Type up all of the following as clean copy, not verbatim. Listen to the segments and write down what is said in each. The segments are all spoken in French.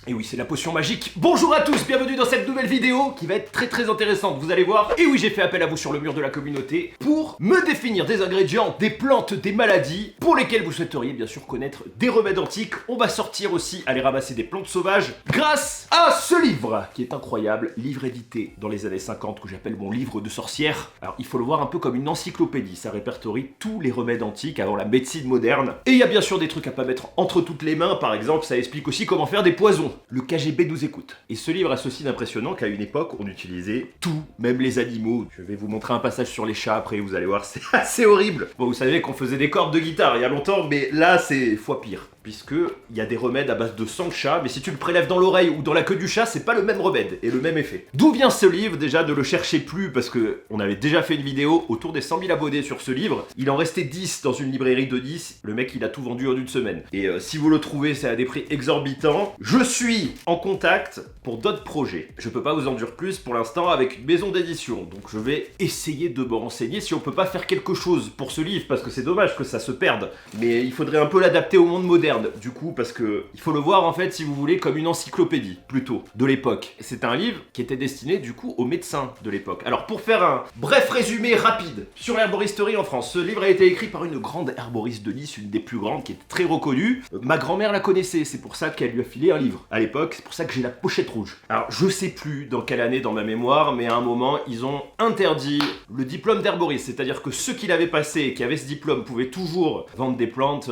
Et oui, c'est la potion magique. Bonjour à tous, bienvenue dans cette nouvelle vidéo qui va être très intéressante, vous allez voir. Et oui, j'ai fait appel à vous sur le mur de la communauté pour me définir des ingrédients, des plantes, des maladies pour lesquelles vous souhaiteriez bien sûr connaître des remèdes antiques. On va sortir aussi, aller ramasser des plantes sauvages grâce à ce livre qui est incroyable, livre édité dans les années 50 que j'appelle mon livre de sorcière. Alors il faut le voir un peu comme une encyclopédie, ça répertorie tous les remèdes antiques avant la médecine moderne. Et il y a bien sûr des trucs à pas mettre entre toutes les mains, par exemple ça explique aussi comment faire des poisons. Le KGB nous écoute. Et ce livre a ceci d'impressionnant qu'à une époque, on utilisait tout, même les animaux. Je vais vous montrer un passage sur les chats après, vous allez voir, c'est assez horrible. Bon, vous savez qu'on faisait des cordes de guitare il y a longtemps, mais là, c'est fois pire. Puisque il y a des remèdes à base de sang de chat, mais si tu le prélèves dans l'oreille ou dans la queue du chat, c'est pas le même remède et le même effet. D'où vient ce livre? Déjà, ne le cherchez plus parce que on avait déjà fait une vidéo autour des 100 000 abonnés sur ce livre. Il en restait 10 dans une librairie de 10. Le mec, il a tout vendu en une semaine. Et si vous le trouvez, c'est à des prix exorbitants. Je suis en contact pour d'autres projets. Je peux pas vous en dire plus pour l'instant avec une maison d'édition. Donc je vais essayer de me renseigner si on peut pas faire quelque chose pour ce livre parce que c'est dommage que ça se perde. Mais il faudrait un peu l'adapter au monde moderne. Du coup, parce que il faut le voir en fait, si vous voulez, comme une encyclopédie, plutôt, de l'époque. C'est un livre qui était destiné du coup aux médecins de l'époque. Alors pour faire un bref résumé rapide sur l'herboristerie en France, ce livre a été écrit par une grande herboriste de Nice, une des plus grandes, qui est très reconnue. Ma grand-mère la connaissait, c'est pour ça qu'elle lui a filé un livre. À l'époque, c'est pour ça que j'ai la pochette rouge. Alors je sais plus dans quelle année dans ma mémoire, mais à un moment, ils ont interdit le diplôme d'herboriste, c'est-à-dire que ceux qui l'avaient passé et qui avaient ce diplôme pouvaient toujours vendre des plantes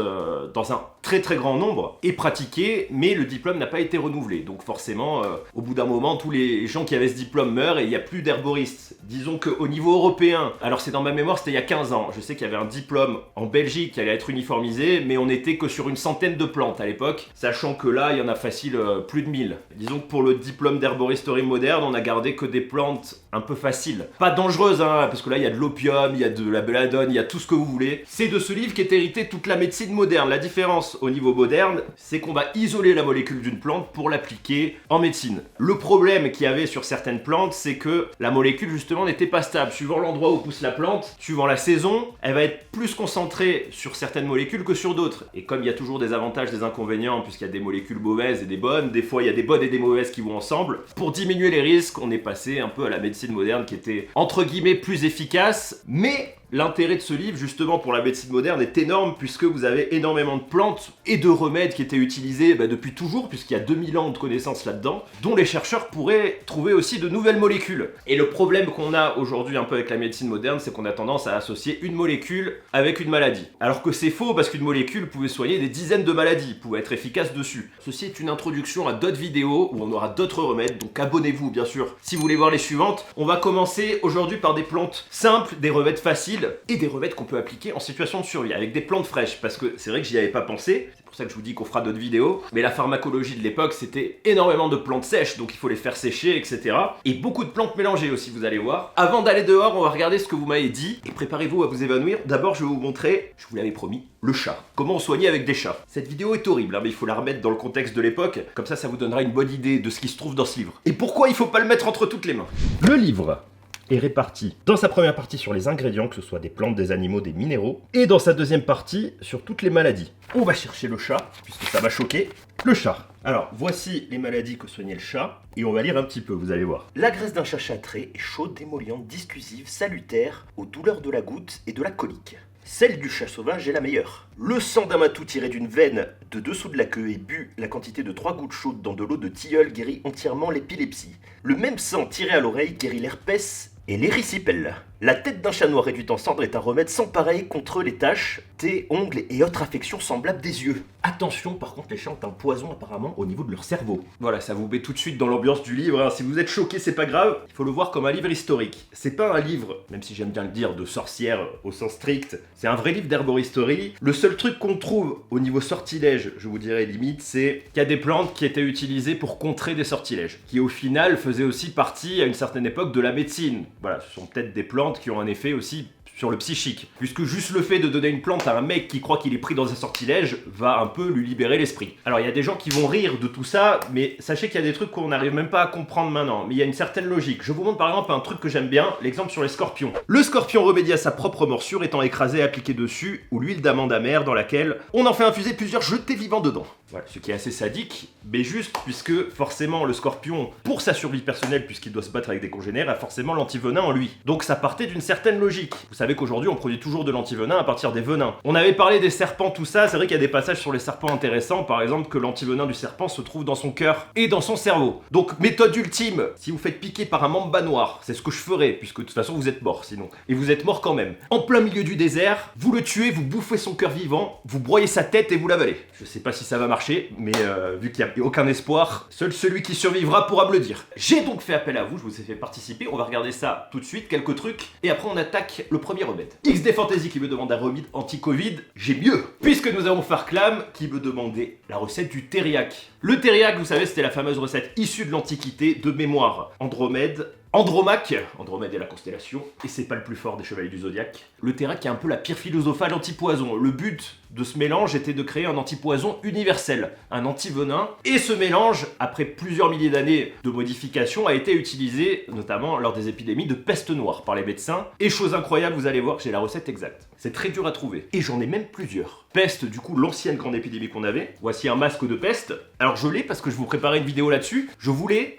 dans un très grand nombre et pratiquer, mais le diplôme n'a pas été renouvelé. Donc forcément, au bout d'un moment, tous les gens qui avaient ce diplôme meurent et il n'y a plus d'herboristes. Disons qu'au niveau européen, alors c'est dans ma mémoire, c'était il y a 15 ans, je sais qu'il y avait un diplôme en Belgique qui allait être uniformisé, mais on n'était que sur une centaine de plantes à l'époque, sachant que là, il y en a facile plus de 1000. Disons que pour le diplôme d'herboristerie moderne, on a gardé que des plantes un peu faciles. Pas dangereuses, hein, parce que là, il y a de l'opium, il y a de la belladone, il y a tout ce que vous voulez. C'est de ce livre qu'est hérité toute la médecine moderne. La différence au niveau moderne, c'est qu'on va isoler la molécule d'une plante pour l'appliquer en médecine. Le problème qu'il y avait sur certaines plantes, c'est que la molécule justement n'était pas stable. Suivant l'endroit où pousse la plante, suivant la saison, elle va être plus concentrée sur certaines molécules que sur d'autres. Et comme il y a toujours des avantages, des inconvénients, puisqu'il y a des molécules mauvaises et des bonnes, des fois il y a des bonnes et des mauvaises qui vont ensemble, pour diminuer les risques, on est passé un peu à la médecine moderne qui était entre guillemets plus efficace, mais l'intérêt de ce livre, justement, pour la médecine moderne est énorme puisque vous avez énormément de plantes et de remèdes qui étaient utilisés depuis toujours, puisqu'il y a 2000 ans de connaissances là-dedans, dont les chercheurs pourraient trouver aussi de nouvelles molécules. Et le problème qu'on a aujourd'hui un peu avec la médecine moderne, c'est qu'on a tendance à associer une molécule avec une maladie. Alors que c'est faux parce qu'une molécule pouvait soigner des dizaines de maladies, pouvait être efficace dessus. Ceci est une introduction à d'autres vidéos où on aura d'autres remèdes, donc abonnez-vous bien sûr si vous voulez voir les suivantes. On va commencer aujourd'hui par des plantes simples, des remèdes faciles, et des remèdes qu'on peut appliquer en situation de survie avec des plantes fraîches, parce que c'est vrai que j'y avais pas pensé, c'est pour ça que je vous dis qu'on fera d'autres vidéos, mais la pharmacologie de l'époque c'était énormément de plantes sèches, donc il faut les faire sécher, etc. Et beaucoup de plantes mélangées aussi, vous allez voir. Avant d'aller dehors, on va regarder ce que vous m'avez dit, et préparez-vous à vous évanouir. D'abord je vais vous montrer, je vous l'avais promis, le chat. Comment on soignait avec des chats. Cette vidéo est horrible, hein, mais il faut la remettre dans le contexte de l'époque, comme ça vous donnera une bonne idée de ce qui se trouve dans ce livre. Et pourquoi il faut pas le mettre entre toutes les mains. Le livre est réparti dans sa première partie sur les ingrédients, que ce soit des plantes, des animaux, des minéraux, et dans sa deuxième partie sur toutes les maladies. On va chercher le chat, puisque ça va choquer. Le chat. Alors, voici les maladies que soignait le chat, et on va lire un petit peu, vous allez voir. La graisse d'un chat châtré est chaude, émolliente, disclusive, salutaire aux douleurs de la goutte et de la colique. Celle du chat sauvage est la meilleure. Le sang d'un matou tiré d'une veine de dessous de la queue et bu la quantité de 3 gouttes chaudes dans de l'eau de tilleul guérit entièrement l'épilepsie. Le même sang tiré à l'oreille guérit l'herpès et l'érysipèle. La tête d'un chat noir réduite en cendres est un remède sans pareil contre les taches, tés, ongles et autres affections semblables des yeux. Attention, par contre, les chats ont un poison apparemment au niveau de leur cerveau. Voilà, ça vous met tout de suite dans l'ambiance du livre, hein. Si vous êtes choqué, c'est pas grave. Il faut le voir comme un livre historique. C'est pas un livre, même si j'aime bien le dire, de sorcière au sens strict. C'est un vrai livre d'herboristerie. Le seul truc qu'on trouve au niveau sortilège, je vous dirais limite, c'est qu'il y a des plantes qui étaient utilisées pour contrer des sortilèges, qui au final faisaient aussi partie à une certaine époque de la médecine. Voilà, ce sont peut-être des plantes qui ont un effet aussi sur le psychique, puisque juste le fait de donner une plante à un mec qui croit qu'il est pris dans un sortilège va un peu lui libérer l'esprit. Alors il y a des gens qui vont rire de tout ça, mais sachez qu'il y a des trucs qu'on n'arrive même pas à comprendre maintenant, mais il y a une certaine logique. Je vous montre par exemple un truc que j'aime bien, l'exemple sur les scorpions. Le scorpion remédie à sa propre morsure étant écrasé et appliqué dessus, ou l'huile d'amande amère dans laquelle on en fait infuser plusieurs jetés vivants dedans. Voilà, ce qui est assez sadique, mais juste puisque forcément le scorpion, pour sa survie personnelle, puisqu'il doit se battre avec des congénères, a forcément l'antivenin en lui. Donc ça partait d'une certaine logique. Vous savez qu'aujourd'hui on produit toujours de l'antivenin à partir des venins. On avait parlé des serpents, tout ça, c'est vrai qu'il y a des passages sur les serpents intéressants, par exemple que l'antivenin du serpent se trouve dans son cœur et dans son cerveau. Donc méthode ultime, si vous faites piquer par un mamba noir, c'est ce que je ferais, puisque de toute façon vous êtes mort sinon. Et vous êtes mort quand même. En plein milieu du désert, vous le tuez, vous bouffez son cœur vivant, vous broyez sa tête et vous l'avalez. Je sais pas si ça va marcher, mais vu qu'il n'y a aucun espoir, seul celui qui survivra pourra me le dire. J'ai donc fait appel à vous, je vous ai fait participer, on va regarder ça tout de suite, quelques trucs, et après on attaque le premier remède. XD Fantasy qui me demande un remède anti-Covid, j'ai mieux, puisque nous avons Farclam qui me demandait la recette du thériaque. Le thériaque, vous savez, c'était la fameuse recette issue de l'Antiquité, de mémoire. Andromède, Andromaque, Andromède est la constellation, et c'est pas le plus fort des chevaliers du zodiaque. Le thériaque est un peu la pierre philosophale anti-poison. Le but de ce mélange était de créer un antipoison universel, un antivenin, et ce mélange, après plusieurs milliers d'années de modifications, a été utilisé notamment lors des épidémies de peste noire par les médecins. Et chose incroyable, vous allez voir, j'ai la recette exacte. C'est très dur à trouver, et j'en ai même plusieurs. Peste, du coup, l'ancienne grande épidémie qu'on avait. Voici un masque de peste. Alors je l'ai parce que je vous préparais une vidéo là-dessus. Je voulais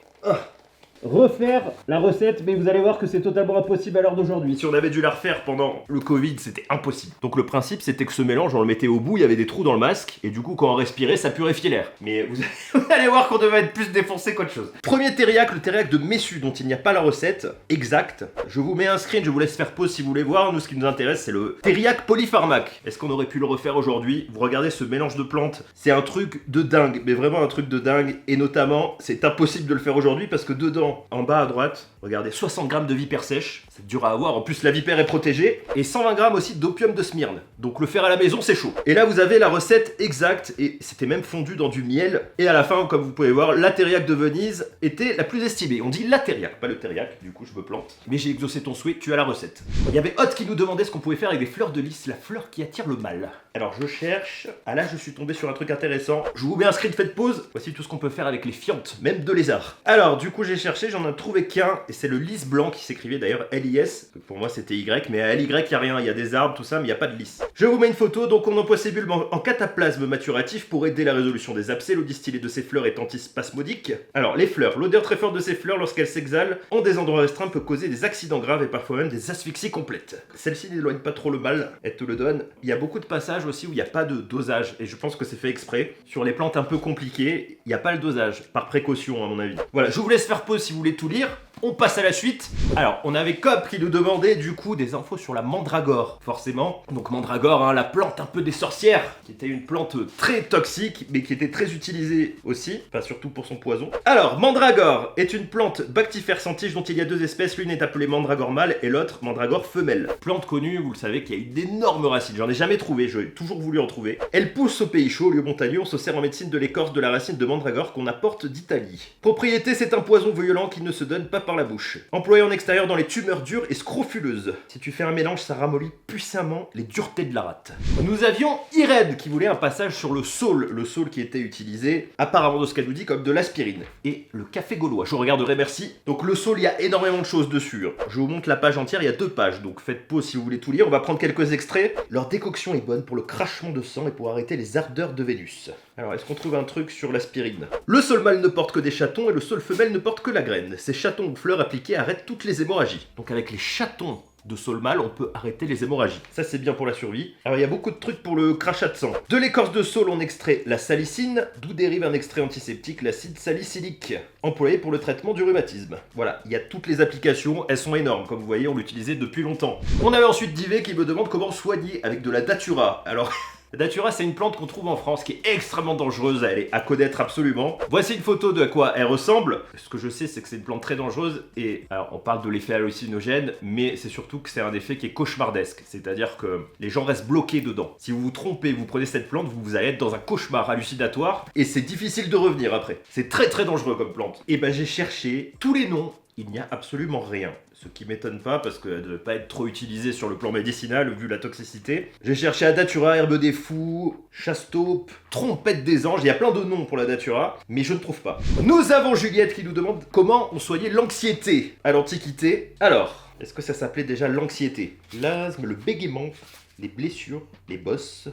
refaire la recette, mais vous allez voir que c'est totalement impossible à l'heure d'aujourd'hui. Si on avait dû la refaire pendant le Covid, c'était impossible. Donc le principe, c'était que ce mélange, on le mettait au bout, il y avait des trous dans le masque, et du coup, quand on respirait, ça purifiait l'air. Mais vous allez voir qu'on devait être plus défoncé qu'autre chose. Premier thériaque, le thériaque de Messu, dont il n'y a pas la recette exacte. Je vous mets un screen, je vous laisse faire pause si vous voulez voir. Nous, ce qui nous intéresse, c'est le thériaque polypharmaque. Est-ce qu'on aurait pu le refaire aujourd'hui? Vous regardez ce mélange de plantes, c'est un truc de dingue, mais vraiment un truc de dingue, et notamment, c'est impossible de le faire aujourd'hui parce que dedans, en bas à droite, regardez, 60 grammes de vipère sèche, c'est dur à avoir, en plus la vipère est protégée, et 120 grammes aussi d'opium de Smyrne. Donc le faire à la maison, c'est chaud. Et là, vous avez la recette exacte, et c'était même fondu dans du miel, et à la fin, comme vous pouvez voir, la thériaque de Venise était la plus estimée. On dit la thériaque, pas le thériaque, du coup je me plante. Mais j'ai exaucé ton souhait, tu as la recette. Il y avait Hot qui nous demandait ce qu'on pouvait faire avec des fleurs de lys, la fleur qui attire le mal. Alors je cherche, ah là je suis tombé sur un truc intéressant. Je vous mets un screen, faites pause. Voici tout ce qu'on peut faire avec les fientes, même de lézard. Alors du coup j'ai cherché, j'en ai trouvé qu'un, et c'est le lys blanc qui s'écrivait d'ailleurs L-I-S. Pour moi c'était Y, mais à L-Y il n'y a rien, il y a des arbres, tout ça, mais il n'y a pas de lys. Je vous mets une photo, donc on emploie ces bulbes en cataplasme maturatif pour aider la résolution des abcès. L'eau distillée de ces fleurs est antispasmodique. Alors les fleurs, l'odeur très forte de ces fleurs lorsqu'elles s'exhalent en des endroits restreints peut causer des accidents graves et parfois même des asphyxies complètes. Celle-ci n'éloigne pas trop le mal, elle te le donne. Il y a beaucoup de passages aussi où il n'y a pas de dosage, et je pense que c'est fait exprès. Sur les plantes un peu compliquées, il n'y a pas le dosage, par précaution à mon avis. Voilà, je vous laisse faire pause si vous voulez tout lire. On passe à la suite. Alors, on avait Cobb qui nous demandait du coup des infos sur la mandragore, forcément. Donc mandragore, hein, la plante un peu des sorcières, qui était une plante très toxique, mais qui était très utilisée aussi, enfin surtout pour son poison. Alors, mandragore est une plante bactifère sans tige dont il y a deux espèces, l'une est appelée mandragore mâle et l'autre mandragore femelle. Plante connue, vous le savez, qui a eu d'énormes racines, j'en ai jamais trouvé, j'ai toujours voulu en trouver. Elle pousse au pays chaud, au lieu montagneux, on se sert en médecine de l'écorce de la racine de mandragore qu'on apporte d'Italie. Propriété, c'est un poison violent qui ne se donne pas par la bouche. Employé en extérieur dans les tumeurs dures et scrofuleuses. Si tu fais un mélange, ça ramollit puissamment les duretés de la rate. Nous avions Irène qui voulait un passage sur le saule qui était utilisé, apparemment de ce qu'elle nous dit, comme de l'aspirine. Et le café gaulois, je regarderai, merci. Donc le saule, il y a énormément de choses dessus. Je vous montre la page entière, il y a 2 pages, donc faites pause si vous voulez tout lire. On va prendre quelques extraits. Leur décoction est bonne pour le crachement de sang et pour arrêter les ardeurs de Vénus. Alors, est-ce qu'on trouve un truc sur l'aspirine? Le saule mâle ne porte que des chatons et le saule femelle ne porte que la graine. Ces chatons ou fleurs appliquées arrêtent toutes les hémorragies. Donc avec les chatons de saule mâle, on peut arrêter les hémorragies. Ça, c'est bien pour la survie. Alors, il y a beaucoup de trucs pour le crachat de sang. De l'écorce de saule, on extrait la salicine, d'où dérive un extrait antiseptique, l'acide salicylique, employé pour le traitement du rhumatisme. Voilà, il y a toutes les applications, elles sont énormes. Comme vous voyez, on l'utilisait depuis longtemps. On avait ensuite Divé qui me demande comment soigner avec de la datura. Alors... La datura, c'est une plante qu'on trouve en France qui est extrêmement dangereuse, elle est à connaître absolument. Voici une photo de à quoi elle ressemble. Ce que je sais, c'est que c'est une plante très dangereuse et alors on parle de l'effet hallucinogène, mais c'est surtout que c'est un effet qui est cauchemardesque, c'est-à-dire que les gens restent bloqués dedans. Si vous vous trompez, vous prenez cette plante, vous allez être dans un cauchemar hallucinatoire et c'est difficile de revenir après. C'est très très dangereux comme plante. Et ben j'ai cherché tous les noms il n'y a absolument rien. Ce qui m'étonne pas parce qu'elle ne devait pas être trop utilisée sur le plan médicinal vu la toxicité. J'ai cherché la datura, herbe des fous, chastaupe, trompette des anges, il y a plein de noms pour la datura, mais je ne trouve pas. Nous avons Juliette qui nous demande comment on soignait l'anxiété à l'Antiquité. Alors, est-ce que ça s'appelait déjà l'anxiété? L'asthme, le bégaiement, les blessures, les bosses,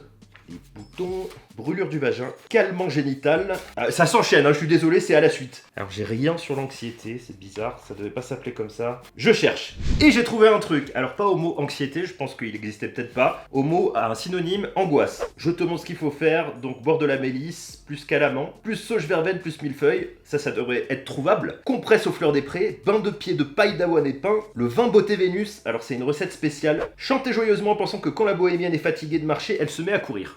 les boutons, brûlure du vagin, calmant génital. Ça s'enchaîne, hein, je suis désolé, c'est à la suite. Alors j'ai rien sur l'anxiété, c'est bizarre, ça devait pas s'appeler comme ça. Je cherche. Et j'ai trouvé un truc. Alors pas au mot anxiété, je pense qu'il existait peut-être pas. Au mot à un synonyme, angoisse. Je te montre ce qu'il faut faire, donc boire de la mélisse, plus calamant, plus sauge verveine, plus millefeuille. Ça devrait être trouvable. Compresse aux fleurs des prés, bain de pied de paille d'avoine et pain, le vin beauté Vénus. Alors c'est une recette spéciale. Chantez joyeusement en pensant que quand la bohémienne est fatiguée de marcher, elle se met à courir.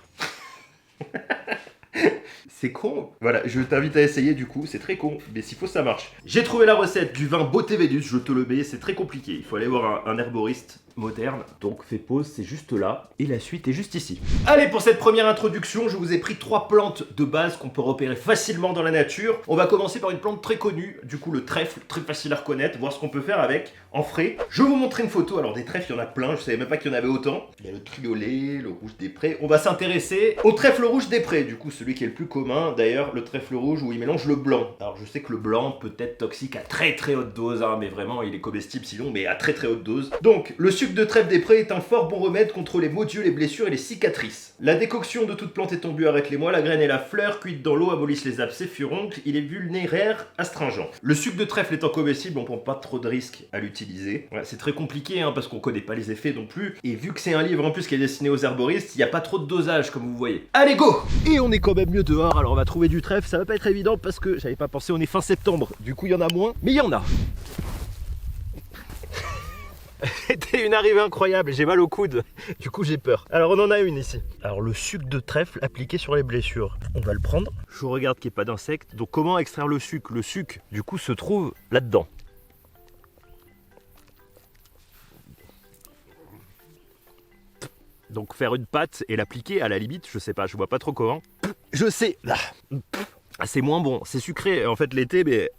C'est con. Voilà, je t'invite à essayer du coup, c'est très con, mais s'il faut ça marche. J'ai trouvé la recette du vin beauté Vénus, je te le mets, c'est très compliqué. Il faut aller voir un herboriste moderne. Donc fais pause, c'est juste là. Et la suite est juste ici. Allez, pour cette première introduction, je vous ai pris 3 plantes de base qu'on peut repérer facilement dans la nature. On va commencer par une plante très connue, du coup le trèfle, très facile à reconnaître, voir ce qu'on peut faire avec en frais. Je vais vous montrer une photo. Alors des trèfles, il y en a plein, je savais même pas qu'il y en avait autant. Il y a le triolet, le rouge des prés. On va s'intéresser au trèfle rouge des prés, du coup celui qui est le plus commun. D'ailleurs, le trèfle rouge où il mélange le blanc. Alors je sais que le blanc peut être toxique à très haute dose, hein, mais vraiment il est comestible sinon, mais à très haute dose. Donc le sucre de trèfle des prés est un fort bon remède contre les maux d'yeux, les blessures et les cicatrices. La décoction de toute plante étendue arrête les mois, la graine et la fleur, cuite dans l'eau, abolissent les abcès, furoncles, il est vulnéraire, astringent. Le sucre de trèfle étant comestible, on prend pas trop de risques à l'utiliser. Voilà, c'est très compliqué hein, parce qu'on connaît pas les effets non plus, et vu que c'est un livre en plus qui est destiné aux herboristes, il n'y a pas trop de dosage comme vous voyez. Allez go! Et on est quand même mieux dehors, alors on va trouver du trèfle, ça va pas être évident parce que j'avais pas pensé, on est fin septembre, du coup il y en a moins, mais il y en a. C'était une arrivée incroyable, j'ai mal au coude, du coup j'ai peur. Alors on en a une ici. Alors le sucre de trèfle appliqué sur les blessures. On va le prendre. Je regarde qu'il n'y ait pas d'insectes. Donc comment extraire le sucre? Le sucre du coup se trouve là-dedans. Donc faire une pâte et l'appliquer à la limite, je sais pas, je vois pas trop comment. Je sais. C'est moins bon, c'est sucré en fait l'été, mais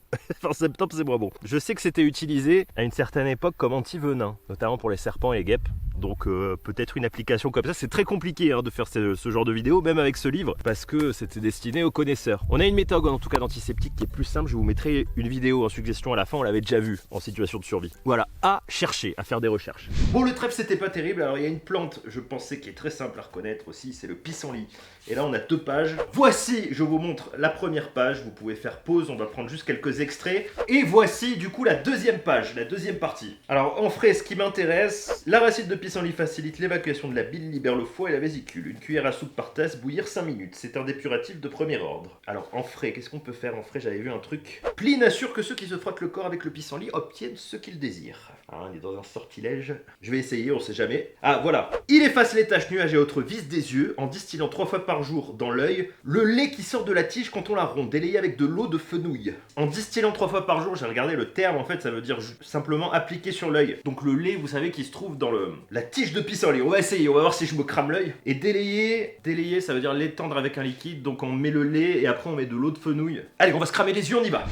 fin septembre c'est moins bon. Je sais que c'était utilisé à une certaine époque comme anti-venin, notamment pour les serpents et les guêpes. Donc peut-être une application comme ça, c'est très compliqué hein, de faire ce genre de vidéo, même avec ce livre, parce que c'était destiné aux connaisseurs. On a une méthode en tout cas d'antiseptique qui est plus simple, je vous mettrai une vidéo en suggestion à la fin, on l'avait déjà vu en situation de survie. Voilà, à chercher, à faire des recherches. Bon le trèfle c'était pas terrible, alors il y a une plante, je pensais qui est très simple à reconnaître aussi, c'est le pissenlit. Et là on a 2 pages. Voici, je vous montre la première page, vous pouvez faire pause, on va prendre juste quelques extraits. Et voici du coup la deuxième page, la deuxième partie. Alors en frais, ce qui m'intéresse, l'arachide de pissenlit facilite l'évacuation de la bile, libère le foie et la vésicule. Une cuillère à soupe par tasse, bouillir 5 minutes. C'est un dépuratif de premier ordre. Alors en frais, qu'est-ce qu'on peut faire en frais? J'avais vu un truc. Pline assure que ceux qui se frottent le corps avec le pissenlit obtiennent ce qu'ils désirent. Ah, on est dans un sortilège. Je vais essayer, on sait jamais. Ah voilà. Il efface les taches, nuages et autres vices des yeux en distillant 3 fois par jour dans l'œil le lait qui sort de la tige quand on la rompt, délayé avec de l'eau de fenouil. En distillant 3 fois par jour, j'ai regardé le terme, en fait ça veut dire simplement appliquer sur l'œil. Donc le lait, vous savez, qui se trouve dans la tige de pissenlit. On va essayer, on va voir si je me crame l'œil. Et délayer ça veut dire l'étendre avec un liquide, donc on met le lait et après on met de l'eau de fenouil. Allez, on va se cramer les yeux, on y va.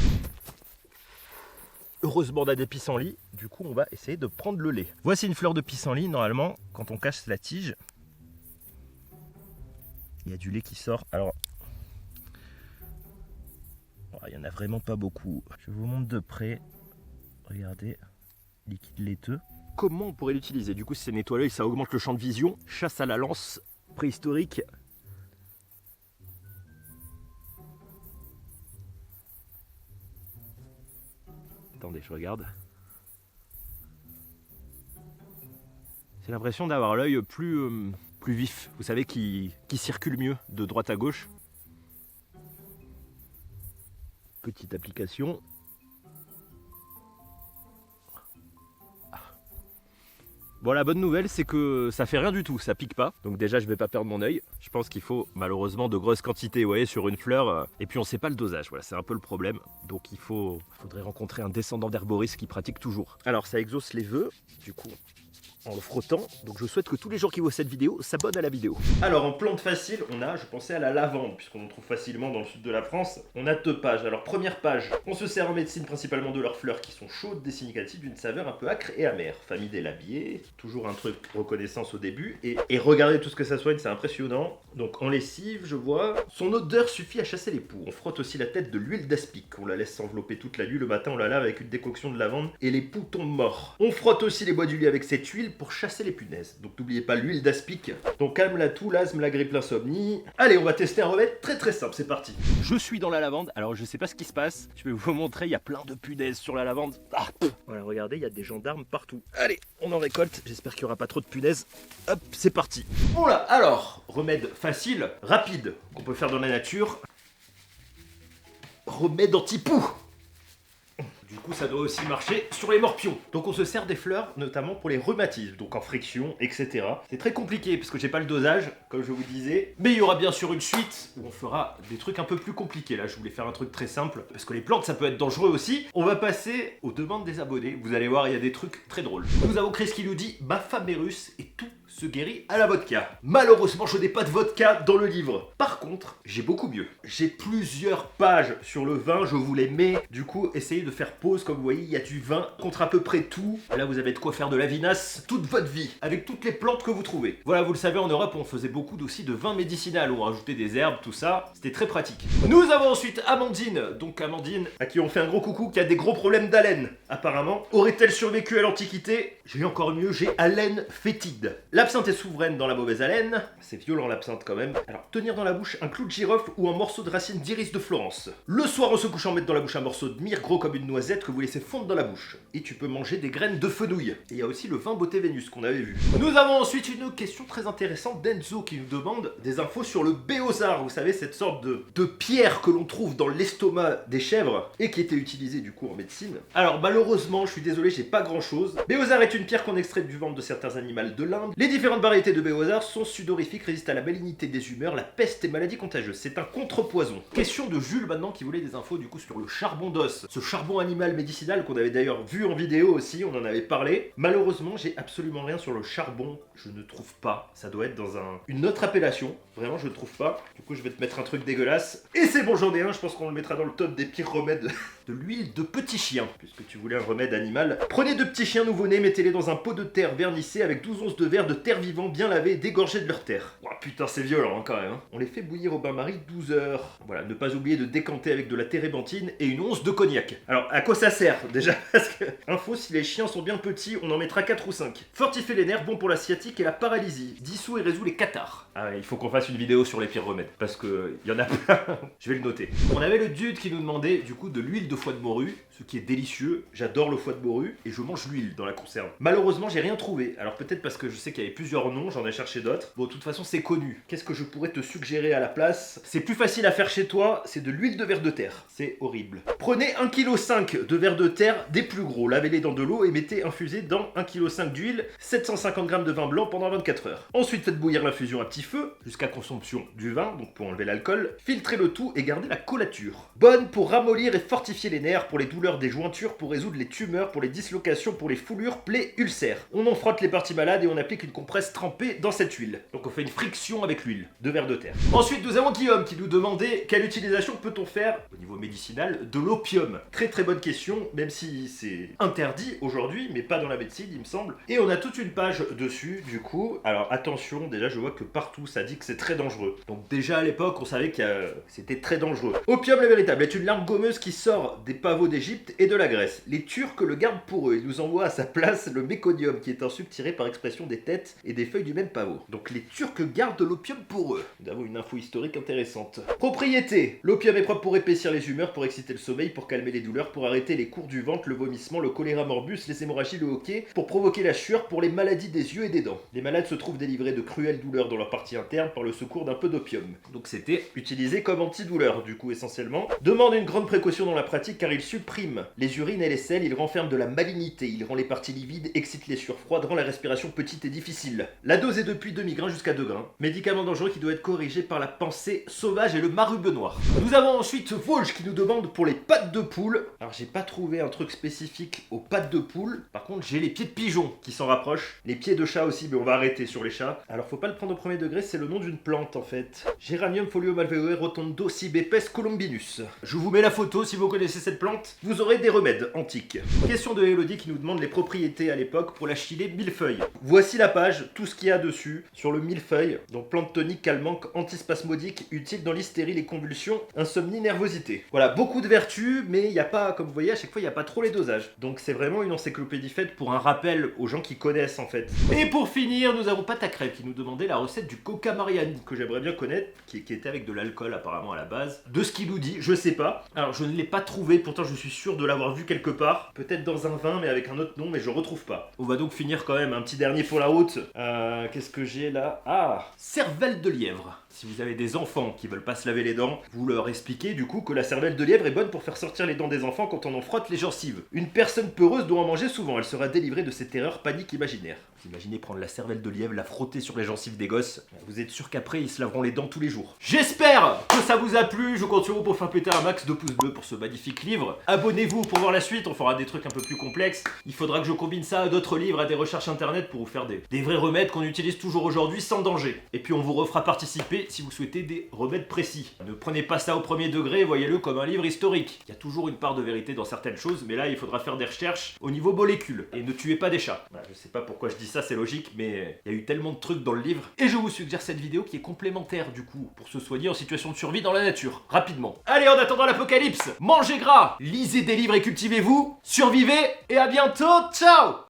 Heureusement on a des pissenlits, du coup on va essayer de prendre le lait. Voici une fleur de pissenlit, normalement quand on cache la tige, il y a du lait qui sort. Alors, il n'y en a vraiment pas beaucoup. Je vous montre de près, regardez, liquide laiteux. Comment on pourrait l'utiliser? Du coup si ça nettoie l'œil, ça augmente le champ de vision, chasse à la lance préhistorique. Attendez, je regarde. J'ai l'impression d'avoir l'œil plus vif. Vous savez, qui circule mieux de droite à gauche. Petite application. Bon, la bonne nouvelle, c'est que ça fait rien du tout, ça pique pas. Donc déjà, je vais pas perdre mon œil. Je pense qu'il faut malheureusement de grosses quantités, vous voyez, sur une fleur. Et puis on sait pas le dosage, voilà, c'est un peu le problème. Donc faudrait rencontrer un descendant d'herboriste qui pratique toujours. Alors ça exauce les vœux, du coup, en le frottant. Donc je souhaite que tous les gens qui voient cette vidéo s'abonnent à la vidéo. Alors en plante facile, je pensais à la lavande, puisqu'on en trouve facilement dans le sud de la France. On a 2 pages. Alors première page, on se sert en médecine principalement de leurs fleurs qui sont chaudes, des significatifs d'une saveur un peu acre et amère. Famille des labiers, toujours un truc reconnaissance au début. Et regardez tout ce que ça soigne, c'est impressionnant. Donc en lessive, je vois, son odeur suffit à chasser les poux. On frotte aussi la tête de l'huile d'aspic. On la laisse s'envelopper toute la nuit. Le matin, on la lave avec une décoction de lavande et les poux tombent morts. On frotte aussi les bois du lit avec cette huile pour chasser les punaises. Donc n'oubliez pas l'huile d'aspic. Donc calme la toux, l'asthme, la grippe, l'insomnie. Allez, on va tester un remède très simple, c'est parti. Je suis dans la lavande, alors je sais pas ce qui se passe. Je vais vous montrer, il y a plein de punaises sur la lavande. Voilà, regardez, il y a des gendarmes partout. Allez, on en récolte. J'espère qu'il n'y aura pas trop de punaises. Hop, c'est parti. Voilà, alors, remède facile, rapide, qu'on peut faire dans la nature. Remède anti-poux. Du coup, ça doit aussi marcher sur les morpions. Donc on se sert des fleurs, notamment pour les rhumatismes, donc en friction, etc. C'est très compliqué, parce que j'ai pas le dosage, comme je vous disais. Mais il y aura bien sûr une suite, où on fera des trucs un peu plus compliqués. Là, je voulais faire un truc très simple, parce que les plantes, ça peut être dangereux aussi. On va passer aux demandes des abonnés. Vous allez voir, il y a des trucs très drôles. Nous avons Chris qui nous dit « Ma femme est russe et tout se guérit à la vodka. » Malheureusement, je n'ai pas de vodka dans le livre. Par contre, j'ai beaucoup mieux. J'ai plusieurs pages sur le vin, je vous les mets. Du coup, essayez de faire pause. Comme vous voyez, il y a du vin contre à peu près tout. Là, vous avez de quoi faire de la vinasse toute votre vie, avec toutes les plantes que vous trouvez. Voilà, vous le savez, en Europe, on faisait beaucoup aussi de vin médicinal. On rajoutait des herbes, tout ça. C'était très pratique. Nous avons ensuite Amandine. Donc Amandine, à qui on fait un gros coucou, qui a des gros problèmes d'haleine, apparemment. Aurait-elle survécu à l'Antiquité? J'ai encore mieux, j'ai haleine fétide. L'absinthe est souveraine dans la mauvaise haleine. C'est violent l'absinthe quand même. Alors, tenir dans la bouche un clou de girofle ou un morceau de racine d'iris de Florence. Le soir, en se couchant, mettre dans la bouche un morceau de myrrhe gros comme une noisette que vous laissez fondre dans la bouche. Et tu peux manger des graines de fenouil. Et il y a aussi le vin beauté Vénus qu'on avait vu. Nous avons ensuite une question très intéressante d'Enzo qui nous demande des infos sur le béozard. Vous savez, cette sorte de pierre que l'on trouve dans l'estomac des chèvres et qui était utilisée du coup en médecine. Alors malheureusement, je suis désolé, j'ai pas grand chose. Béozard est une pierre qu'on extrait du ventre de certains animaux de l'Inde. Les différentes variétés de béozard sont sudorifiques, résistent à la malignité des humeurs, la peste et maladies contagieuses. C'est un contrepoison. Question de Jules maintenant qui voulait des infos du coup sur le charbon d'os. Ce charbon animal médicinal qu'on avait d'ailleurs vu en vidéo aussi, on en avait parlé. Malheureusement, j'ai absolument rien sur le charbon. Je ne trouve pas. Ça doit être dans une autre appellation. Vraiment, je ne trouve pas. Du coup, je vais te mettre un truc dégueulasse. Et c'est bon, j'en ai un. Je pense qu'on le mettra dans le top des pires remèdes. De l'huile de petit chien, puisque tu voulais un remède animal. Prenez 2 petits chiens nouveau-nés, mettez-les dans un pot de terre vernissé avec 12 onces de verre de terre vivant bien lavé, dégorgé de leur terre. Oh, putain, c'est violent hein, quand même. Hein. On les fait bouillir au bain-marie 12 heures. Voilà, ne pas oublier de décanter avec de la térébenthine et une once de cognac. Alors, à quoi ça sert déjà? Parce que, info, si les chiens sont bien petits, on en mettra 4 ou 5. Fortifier les nerfs, bon pour la sciatique et la paralysie. Dissout et résout les cathars. Ah ouais, il faut qu'on fasse une vidéo sur les pires remèdes, parce que y en a plein. Je vais le noter. On avait le dude qui nous demandait du coup de l'huile de foie de morue, ce qui est délicieux. J'adore le foie de morue et je mange l'huile dans la conserve. Malheureusement, j'ai rien trouvé. Alors peut-être parce que je sais qu'il y avait plusieurs noms, j'en ai cherché d'autres. Bon, de toute façon, c'est connu. Qu'est-ce que je pourrais te suggérer à la place? C'est plus facile à faire chez toi, c'est de l'huile de ver de terre. C'est horrible. Prenez 1,5 kg de ver de terre, des plus gros, lavez-les dans de l'eau et mettez infusé dans 1,5 kg d'huile, 750 g de vin blanc pendant 24 heures. Ensuite, faites bouillir l'infusion à petit feu, jusqu'à consomption du vin, donc pour enlever l'alcool. Filtrez le tout et gardez la collature. Bonne pour ramollir et fortifier les nerfs, pour les douleurs des jointures, pour résoudre les tumeurs, pour les dislocations, pour les foulures, plaies, ulcères. On en frotte les parties malades et on applique une compresse trempée dans cette huile. Donc on fait une friction avec l'huile de ver de terre. Ensuite, nous avons Guillaume qui nous demandait quelle utilisation peut-on faire au niveau médicinal de l'opium. Très très bonne question, même si c'est interdit aujourd'hui, mais pas dans la médecine il me semble. Et on a toute une page dessus du coup. Alors attention, déjà je vois que partout ça dit que c'est très dangereux. Donc déjà à l'époque on savait que c'était très dangereux. Opium le véritable est une larve gommeuse qui sort des pavots d'Égypte et de la Grèce. Les Turcs le gardent pour eux. Ils nous envoient à sa place le méconium qui est un sucre tiré par expression des têtes et des feuilles du même pavot. Donc les Turcs gardent de l'opium pour eux. Nous avons une info historique intéressante. Propriété. L'opium est propre pour épaissir les humeurs, pour exciter le sommeil, pour calmer les douleurs, pour arrêter les cours du ventre, le vomissement, le choléra morbus, les hémorragies, le hoquet, pour provoquer la sueur, pour les maladies des yeux et des dents. Les malades se trouvent délivrés de cruelles douleurs dans leur partie interne par le secours d'un peu d'opium. Donc c'était utilisé comme antidouleur du coup essentiellement. Demande une grande précaution dans la pratique car il supprime les urines et les selles, il renferme de la malignité, il rend les parties livides, excite les sueurs froides, rend la respiration petite et difficile. difficile. La dose est depuis demi-grain jusqu'à 2 grains. Médicament dangereux qui doit être corrigé par la pensée sauvage et le marube noir. Nous avons ensuite Vosges qui nous demande pour les pattes de poule. Alors j'ai pas trouvé un truc spécifique aux pattes de poule. Par contre j'ai les pieds de pigeon qui s'en rapprochent. Les pieds de chat aussi, mais on va arrêter sur les chats. Alors faut pas le prendre au premier degré, c'est le nom d'une plante en fait. Geranium folio malveoe rotondo cibepes columbinus. Je vous mets la photo si vous connaissez cette plante. Vous aurez des remèdes antiques. Question de Elodie qui nous demande les propriétés à l'époque pour la chilée millefeuille. Voici la page, tout ce qu'il y a dessus sur le millefeuille. Donc plante tonique, calmant, antispasmodique, utile dans l'hystérie, les convulsions, insomnie, nervosité. Voilà, beaucoup de vertus, mais il n'y a pas, comme vous voyez, à chaque fois il n'y a pas trop les dosages. Donc c'est vraiment une encyclopédie faite pour un rappel aux gens qui connaissent en fait. Et pour finir, nous avons Pâte à crêpes qui nous demandait la recette du Coca Mariani, que j'aimerais bien connaître, qui était avec de l'alcool apparemment à la base. De ce qu'il nous dit, je sais pas. Alors je ne l'ai pas trouvé, pourtant je suis sûr de l'avoir vu quelque part. Peut-être dans un vin, mais avec un autre nom, mais je retrouve pas. On va donc finir quand même un petit dernier pour la route. Qu'est-ce que j'ai là? Ah, cervelle de lièvre. Si vous avez des enfants qui veulent pas se laver les dents, vous leur expliquez du coup que la cervelle de lièvre est bonne pour faire sortir les dents des enfants quand on en frotte les gencives. Une personne peureuse doit en manger souvent, elle sera délivrée de ces terreurs paniques imaginaires. Vous imaginez prendre la cervelle de lièvre, la frotter sur les gencives des gosses, vous êtes sûr qu'après ils se laveront les dents tous les jours. J'espère que ça vous a plu, je compte sur vous pour faire péter un max de pouces bleus pour ce magnifique livre. Abonnez-vous pour voir la suite, on fera des trucs un peu plus complexes. Il faudra que je combine ça à d'autres livres, à des recherches internet pour vous faire des vrais remèdes qu'on utilise toujours aujourd'hui sans danger. Et puis on vous refera participer si vous souhaitez des remèdes précis. Ne prenez pas ça au premier degré, voyez-le comme un livre historique. Il y a toujours une part de vérité dans certaines choses, mais là il faudra faire des recherches au niveau molécules. Et ne tuez pas des chats. Voilà, je sais pas pourquoi je dis ça, c'est logique, mais il y a eu tellement de trucs dans le livre. Et je vous suggère cette vidéo qui est complémentaire du coup, pour se soigner en situation de survie dans la nature, rapidement. Allez, en attendant l'apocalypse, mangez gras, lisez des livres et cultivez-vous, survivez, et à bientôt, ciao!